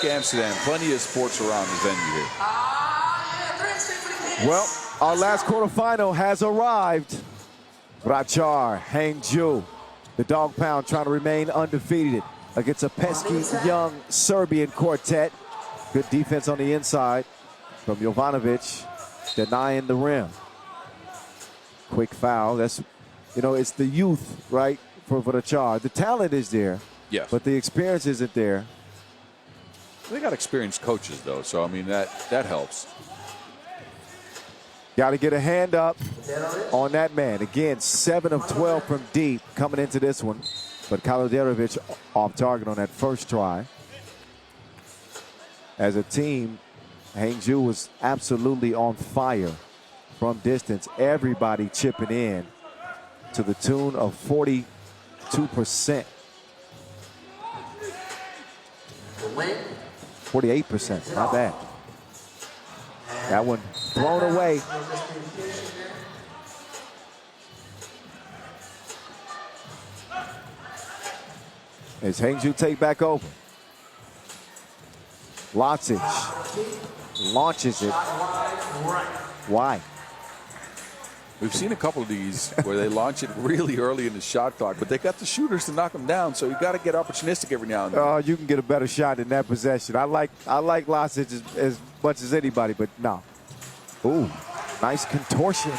Amsterdam, plenty of sports around the venue here. Well, our last quarterfinal has arrived. Vracar, Hangzhou, the dog pound trying to remain undefeated against a pesky young Serbian quartet. Good defense on the inside from Jovanovic, denying the rim. Quick foul. That's, you know, it's the youth, right, for Vracar. The talent is there, yes, but the experience isn't there. They got experienced coaches, though, so, I mean, that helps. Got to get a hand up on that man. Again, 7 of 12 from deep coming into this one. But Kalodirovic off target on that first try. As a team, Hangzhou was absolutely on fire from distance. Everybody chipping in to the tune of 42%. Win. 48%, not bad. That one thrown away. As Hangzhou take back over. Locic launches it. Why? We've seen a couple of these where they launch it really early in the shot clock, but they got the shooters to knock them down, so you got to get opportunistic every now and then. Oh, you can get a better shot in that possession. I like Locic as much as anybody, but no. Ooh, nice contortion.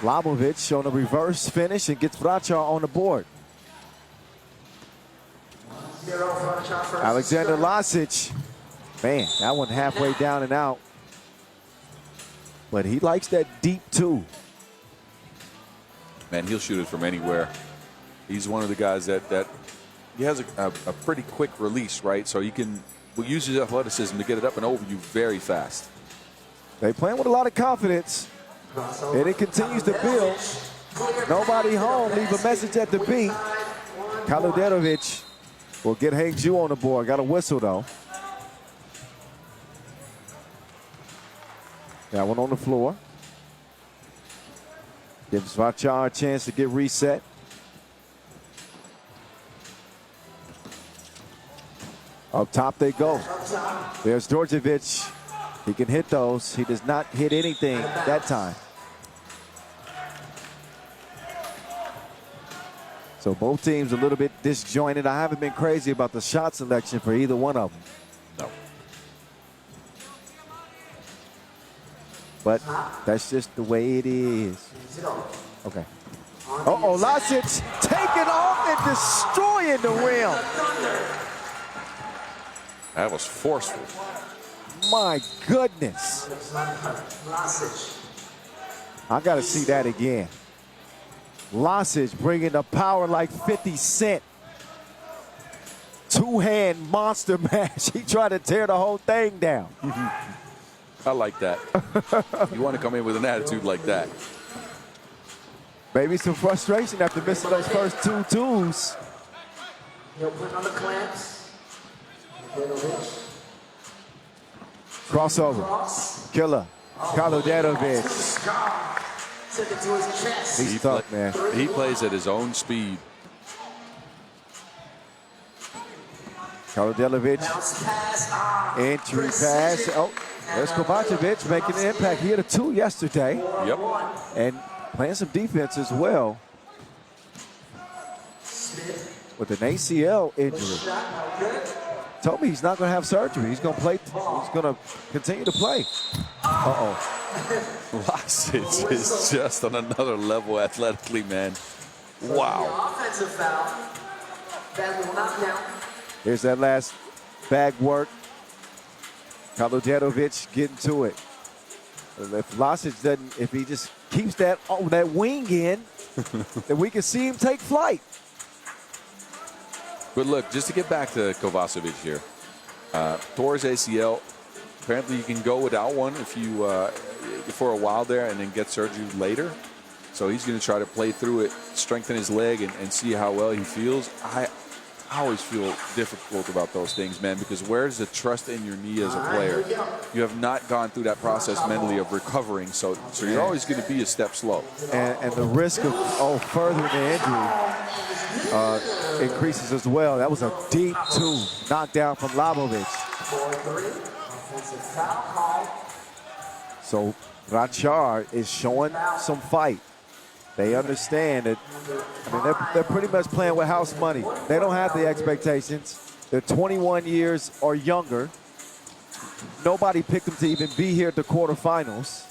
Labovic showing a reverse finish and gets Vracar on the board. Alexander Locic, man, that one halfway down and out. But he likes that deep too. Man, he'll shoot it from anywhere. He's one of the guys that he has a pretty quick release, right? So he will use his athleticism to get it up and over you very fast. They playing with a lot of confidence, and it continues to build. Nobody home. Leave a message at the beat. Kalodirovic will get Hangzhou on the board. Got a whistle, though. That one on the floor. Gives Vracar a chance to get reset. Up top they go. There's Djordjevic. He can hit those. He does not hit anything that time. So both teams a little bit disjointed. I haven't been crazy about the shot selection for either one of them. No. But that's just the way it is. Okay. Uh-oh, Locic taking off and destroying the rim. That was forceful. My goodness. I got to see that again. Locic bringing the power like 50 Cent. Two-hand monster mash. He tried to tear the whole thing down. I like that. You want to come in with an attitude like that. Maybe some frustration after missing those first two twos. He'll put on the clamps. Crossover. Killer. Kalodirovic. Took it to his chest. He's tough, man. He plays at his own speed. Kalodirovic. Entry pass. Oh, there's Kovacevic making an impact. He had a 2 yesterday. Yep. And playing some defense as well. With an ACL injury. Told me he's not going to have surgery. He's going to play. He's going to continue to play. Uh-oh. Locic is just on another level athletically, man. Wow. Offensive foul. That will not count. Here's that last bag work. Kalodirovic getting to it. If Locic doesn't, if he just keeps that wing in, then we can see him take flight. But look, just to get back to Kovacevic here, Torres ACL. Apparently, you can go without one if you for a while there, and then get surgery later. So he's going to try to play through it, strengthen his leg, and see how well he feels. I always feel difficult about those things, man, because where's the trust in your knee as a player? You have not gone through that process mentally of recovering, so you're always going to be a step slow. And the risk of furthering the injury increases as well. That was a deep 2 knockdown from Labovic. 4-3. Offensive foul call. So Vracar is showing some fight. They understand that, I mean, they're pretty much playing with house money. They don't have the expectations. They're 21 years or younger. Nobody picked them to even be here at the quarterfinals.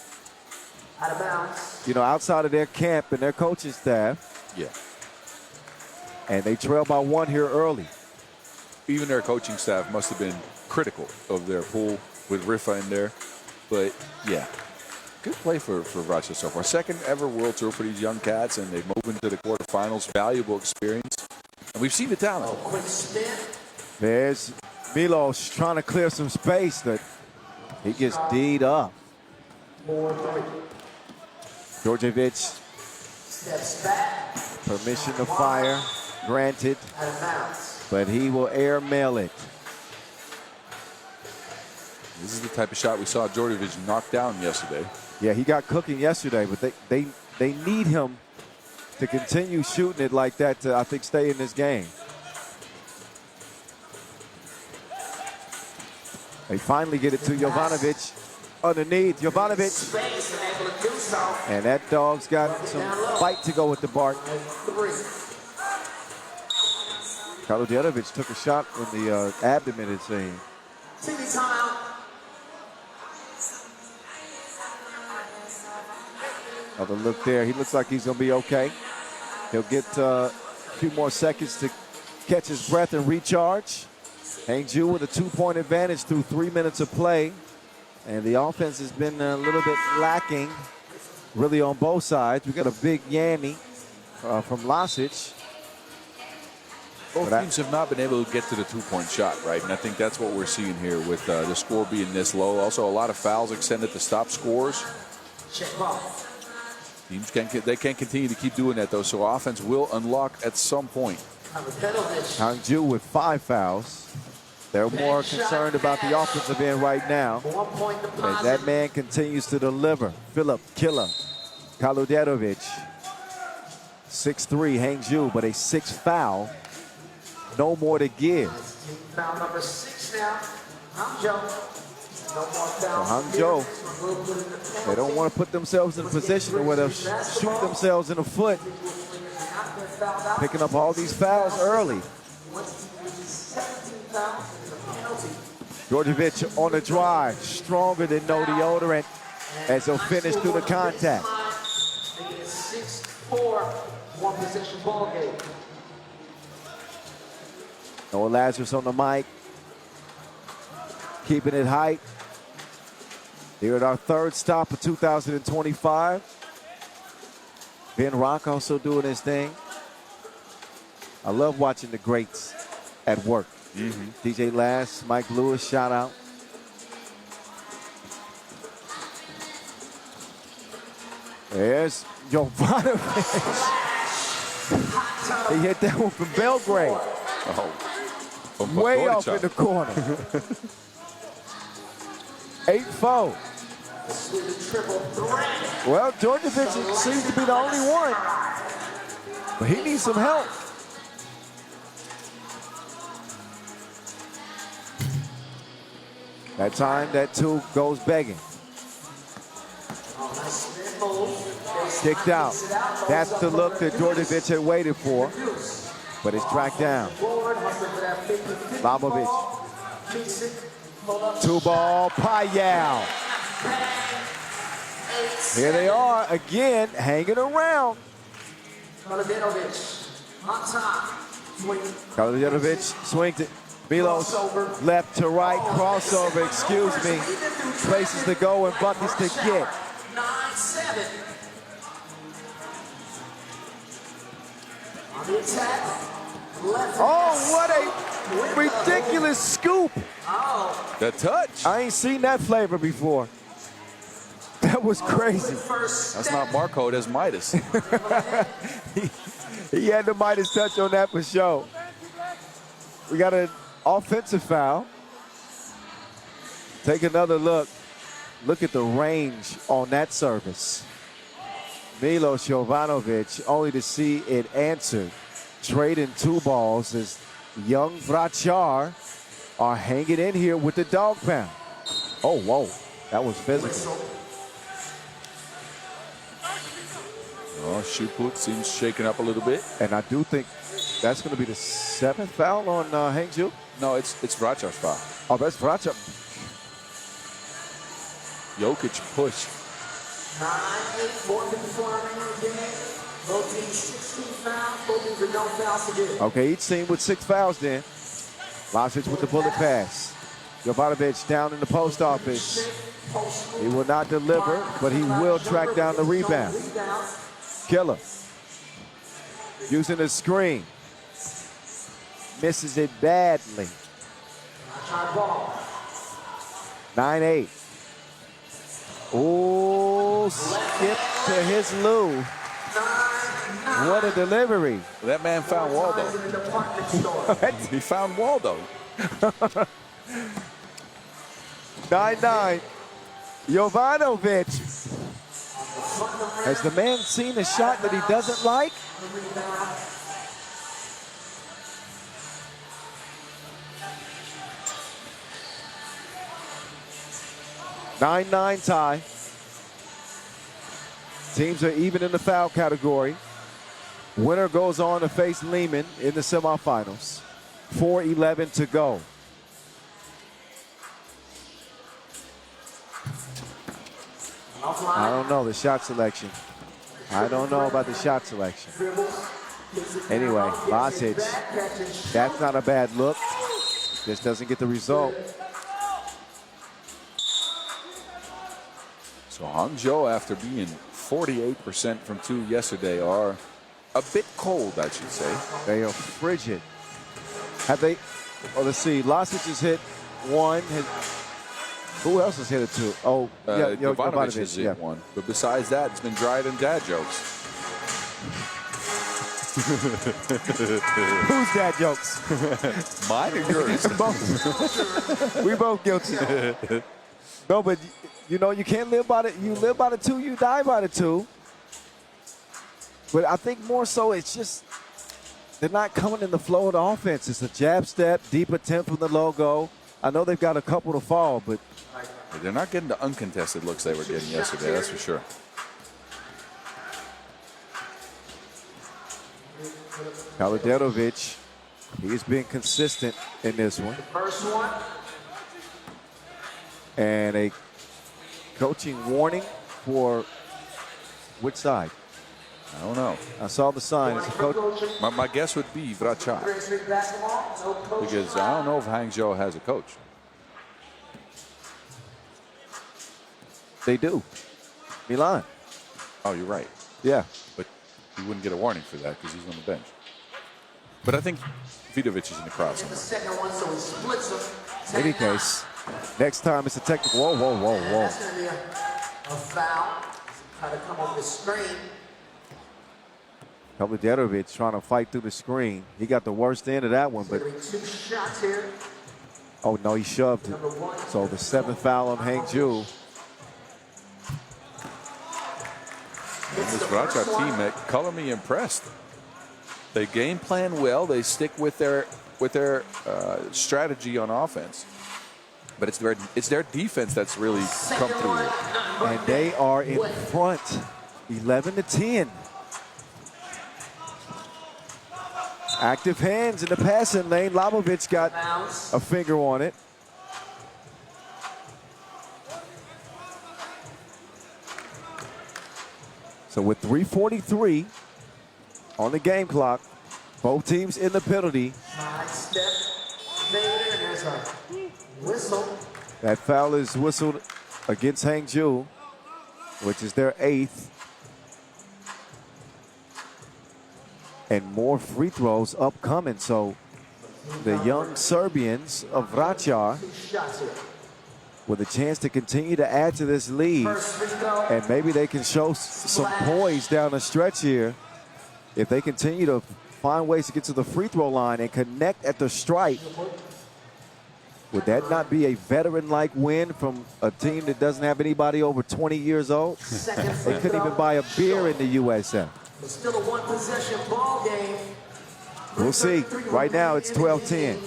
Out of bounds. You know, outside of their camp and their coaching staff. Yeah. And they trail by 1 here early. Even their coaching staff must have been critical of their pool with Rifa in there. But, yeah, good play for Vracar so far. Second ever World Tour for these young cats, and they've moved into the quarterfinals. Valuable experience. And we've seen the talent. Quick spin. There's Milos trying to clear some space, but he gets D'd up. 4-3. Djordjevic, Steps back. permission to fire granted, Out of bounds. but he will airmail it. This is the type of shot we saw Djordjevic knock down yesterday. Yeah, he got cooking yesterday, but they need him to continue shooting it like that to, I think, stay in this game. They finally get it to Jovanovic underneath. Jovanovic, Space and able to do so. and that dog's got some fight to go with the bark. 3. Kaludjetovic took a shot in the abdomen, it seemed. TV timeout. Another look there. He looks like he's going to be okay. He'll get a few more seconds to catch his breath and recharge. Hangzhou with a 2-point advantage through 3 minutes of play. And the offense has been a little bit lacking, really, on both sides. We got a big Yanni from Lasic. Both teams have not been able to get to the 2-point shot, right? And I think that's what we're seeing here with the score being this low. Also, a lot of fouls extended to stop scores. Check ball. Teams can't continue to keep doing that, though, so offense will unlock at some point. Hangzhou with 5 fouls. They're more concerned about the offensive end right now. 1 point As deposit. that man continues to deliver. Philip Killer, Kaludjetovic, 6'3", Hangzhou, but a 6th foul. No more to give. Foul number 6 now. Hangzhou. No more fouls. Hangzhou, they don't want to put themselves in a position where they'll shoot themselves in the foot, picking up all these fouls early. Djordjevic on the drive, stronger than no deodorant as he'll finish through the contact. Making it 6-4, 1 possession ball game. Noah Lazarus on the mic, keeping it hype. Here at our 3rd stop of 2025. Ben Rock also doing his thing. I love watching the greats at work. DJ Last, Mike Lewis, shout out. There's Jovanovic. He hit that one from Belgrade. Oh. Way off in the corner. 8-4. Well, Djordjevic seems to be the only one. But he needs some help. That time, that 2 goes begging. Kicked out. That's the look that Djordjevic had waited for. But it's tracked down. Lamovic. 2-ball, Payal. Here they are again, hanging around. Kaludjetovic swings it. Milos left to right, crossover, excuse me. Places to go and buckets to get. 9-7. On the attack. Oh, what a ridiculous scoop. The touch. I ain't seen that flavor before. That was crazy. That's not Marco, that's Midas. He had the Midas touch on that for sure. We got an offensive foul. Take another look. Look at the range on that service. Milos Jovanovic, only to see it answered. Trading 2 balls as young Vracar are hanging in here with the dog pound. Oh, whoa. That was physical. Oh, shoot put seems shaken up a little bit. And I do think that's going to be the 7th foul on Hangzhou. No, it's Vracar's foul. Oh, that's Vracar. Jokic push. 9-8, 4:54 remaining game. Both teams 16 fouls. Both teams with no fouls to do. Okay, each team with 6 fouls then. Lasic with the bullet pass. Jovanovic down in the post office. He will not deliver, but he will track down the rebound. Killer. Using the screen. Misses it badly. 9-8. Oh, skip to his Lou. What a delivery. That man found Waldo. He found Waldo. 9-9. Jovanovic. Has the man seen a shot that he doesn't like? Nine tie. Teams are even in the foul category. Winner goes on to face Lehman in the semifinals. 4:11 to go. I don't know the shot selection. I don't know about the shot selection. Anyway, Lasic, that's not a bad look. Just doesn't get the result. So Hangzhou, after being 48% from 2 yesterday, are a bit cold, I should say. They are frigid. Have they? Oh, let's see. Lasic has hit 1. Who else has hit it 2? Oh, yeah, Jovanovic has hit 1. But besides that, it's been drier than dad jokes. Who's dad jokes? Mine or yours? Both. We both guilty. No, but you know, you can't live by it. You live by the 2, you die by the 2. But I think more so it's just they're not coming in the flow of the offense. It's a jab step, deep attempt from the logo. I know they've got a couple to fall, but they're not getting the uncontested looks they were getting yesterday, that's for sure. Kalidenovic, he's been consistent in this one. First one. And a coaching warning for which side? I don't know. I saw the sign. It's a coach. My guess would be Vracar, because I don't know if Hangzhou has a coach. They do. Milan. Oh, you're right. Yeah. But you wouldn't get a warning for that because he's on the bench. But I think Vidovic is in the crowd somewhere. The second one, so he splits them. In any case, next time it's a technical. Whoa, whoa, whoa, whoa. That's going to be a foul. Try to come over the screen. Kalidenovic trying to fight through the screen. He got the worst end of that one, but 2 shots here. oh no, he shoved it. So the 7th foul on Hangzhou. This Vracar team, color me impressed. They game plan well. They stick with their strategy on offense. But it's their defense that's really come through here. And they are in front, 11-10. Active hands in the passing lane. Labovic got a finger on it. So with 3:43 on the game clock, both teams in the penalty. Side step. There's a whistle. That foul is whistled against Hangzhou, which is their 8th. And more free throws upcoming. So the young Serbians of Vracar with a chance to continue to add to this lead. And maybe they can show some poise down the stretch here if they continue to find ways to get to the free throw line and connect at the stripe. Would that not be a veteran-like win from a team that doesn't have anybody over 20 years old? They couldn't even buy a beer in the USF. It's still a one-possession ball game. We'll see. Right now, it's 12-10.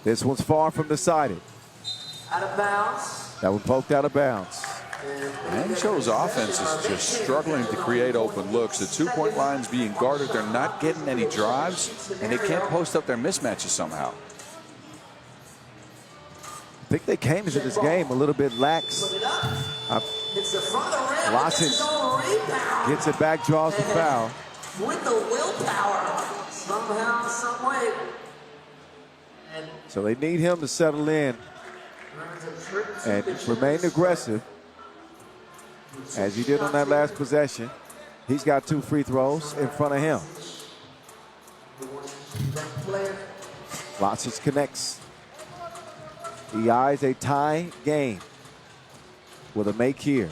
This one's far from decided. Out of bounds. That one poked out of bounds. Hangzhou's offense is just struggling to create open looks. The two-point line's being guarded. They're not getting any drives, and they can't post up their mismatches somehow. I think they came into this game a little bit lax. Losic gets it back, draws the foul. With the willpower, somehow, some way. So they need him to settle in and remain aggressive, as he did on that last possession. He's got 2 free throws in front of him. Losic connects. He eyes a tie game with a make here.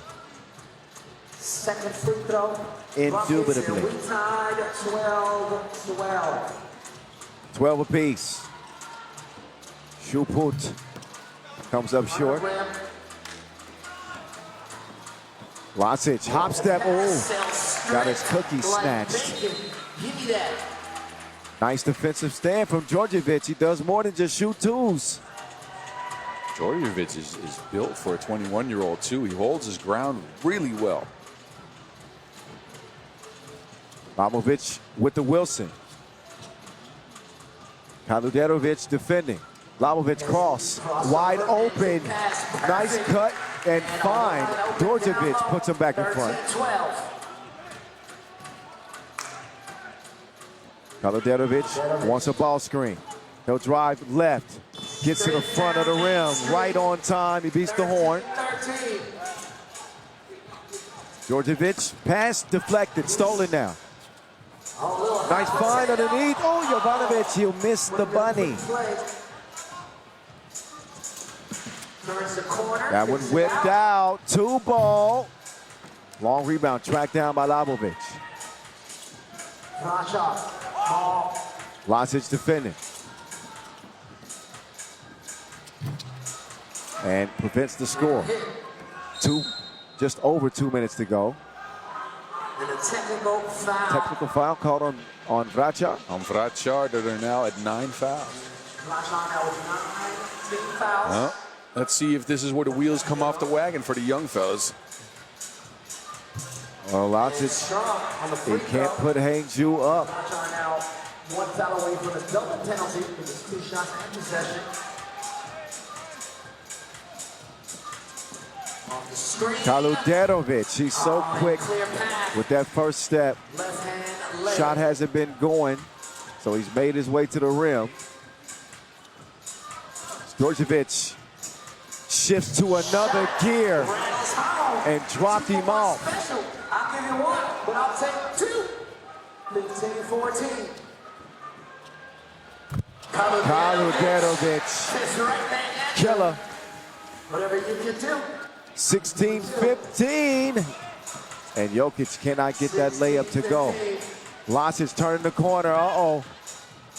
Second free throw. Indubitably. We tied 12-12. 12 apiece. Shuput comes up short. Losic, hop step, got his cookie snatched. Give me that. Nice defensive stand from Djordjevic. He does more than just shoot twos. Djordjevic is built for a 21-year-old too. He holds his ground really well. Lamovic with the Wilson. Kaluderovic defending. Lamovic cross, wide open. Nice cut and fine. Djordjevic puts him back in front. 13-12. Kaluderovic wants a ball screen. He'll drive left. Gets to the front of the rim. Right on time. He beats the horn. Djordjevic, pass deflected. Stolen now. Nice find underneath. Oh, Jovanovic, he'll miss the bunny. That one whipped out. 2 ball. Long rebound tracked down by Lamovic. Losic defending. And prevents the score. Just over 2 minutes to go. And a technical foul. Technical foul called on Vracar. On Vracar, they're now at 9 fouls. Well, let's see if this is where the wheels come off the wagon for the young fellas. Well, Losic, he can't put Hangzhou up. One foul away from a double penalty with his 2 shots and possession. Kaluderovic, he's so quick with that first step. Shot hasn't been going, so he's made his way to the rim. Djordjevic shifts to another gear and dropped him off. I'll give you 1, but I'll take 2. 15-14. Kaluderovic, killer. Whatever you can do. 16-15. And Jokic cannot get that layup to go. Losic turning the corner. Oh,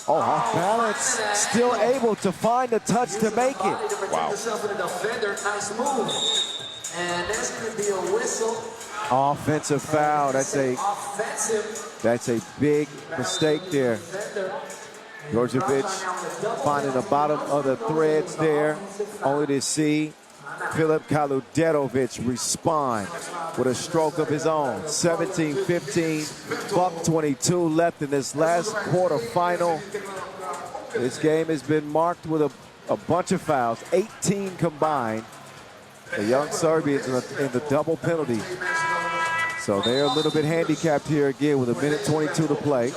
off balance. Still able to find a touch to make it. Wow. Nice move. And there's going to be a whistle. Offensive foul. That's a big mistake there. Djordjevic finding the bottom of the threads there, only to see Filip Kaluderovic respond with a stroke of his own. 17-15, buck 22 left in this last quarterfinal. This game has been marked with a bunch of fouls, 18 combined. The young Serbians in the double penalty. So they're a little bit handicapped here again with 1:22 to play.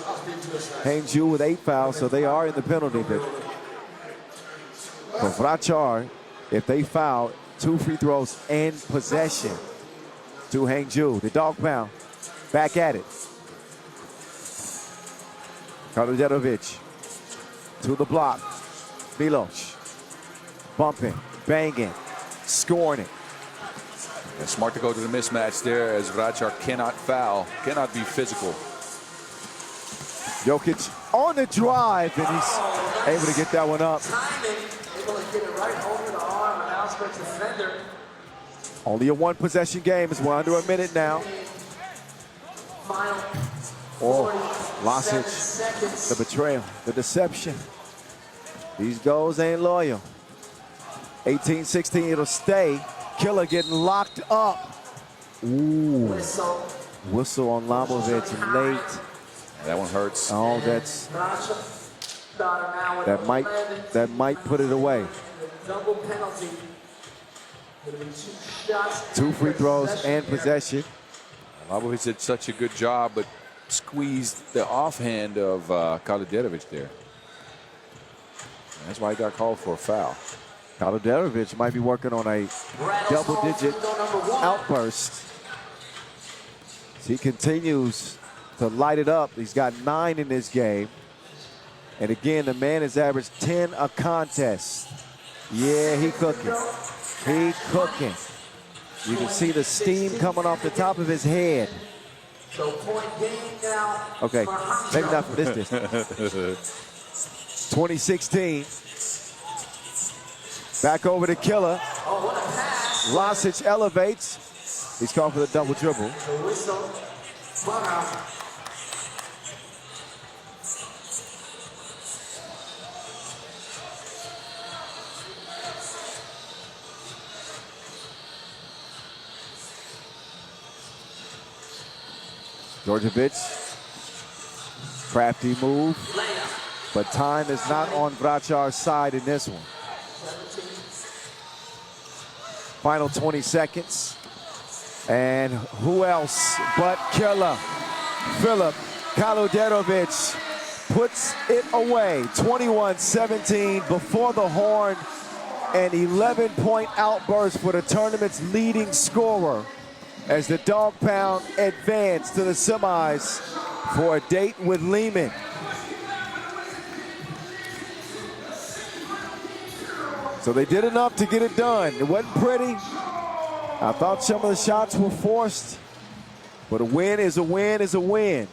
Hangzhou with 8 fouls, so they are in the penalty bit. For Vracar, if they foul, 2 free throws and possession to Hangzhou. The dog pound back at it. Kaluderovic to the block. Milos bumping, banging, scoring it. Yeah, smart to go to the mismatch there, as Vracar cannot foul, cannot be physical. Jokic on the drive, and he's able to get that one up. Able to get it right over the arm of an outstretched defender. Only a 1-possession game as we're under a minute now. Final Oh, Losic, seconds. the betrayal, the deception. These goals ain't loyal. 18-16, it'll stay. Killer getting locked up. Ooh. Whistle on Labovic late. That one hurts. Oh, that might put it away. Double penalty. 2 free throws and possession. Labovic did such a good job, but squeezed the offhand of Kaladirovic there. That's why he got called for a foul. Kaladirovic might be working on a double-digit outburst. He continues to light it up. He's got 9 in this game. And again, the man has averaged 10 a contest. Yeah, he cooking. He cooking. You can see the steam coming off the top of his head. So point game now. Okay, maybe not from this distance. 2016. Back over to Killer. Lasic elevates. He's called for the double dribble. Djordjevic, crafty move, but time is not on Vracar's side in this one. Final 20 seconds. And who else but Killer? Filip Kaladirovic puts it away. 21-17 before the horn. An 11-point outburst for the tournament's leading scorer as the Dog Pound advance to the semis for a date with Lehman. So they did enough to get it done. It wasn't pretty. I thought some of the shots were forced, but a win is a win is a win.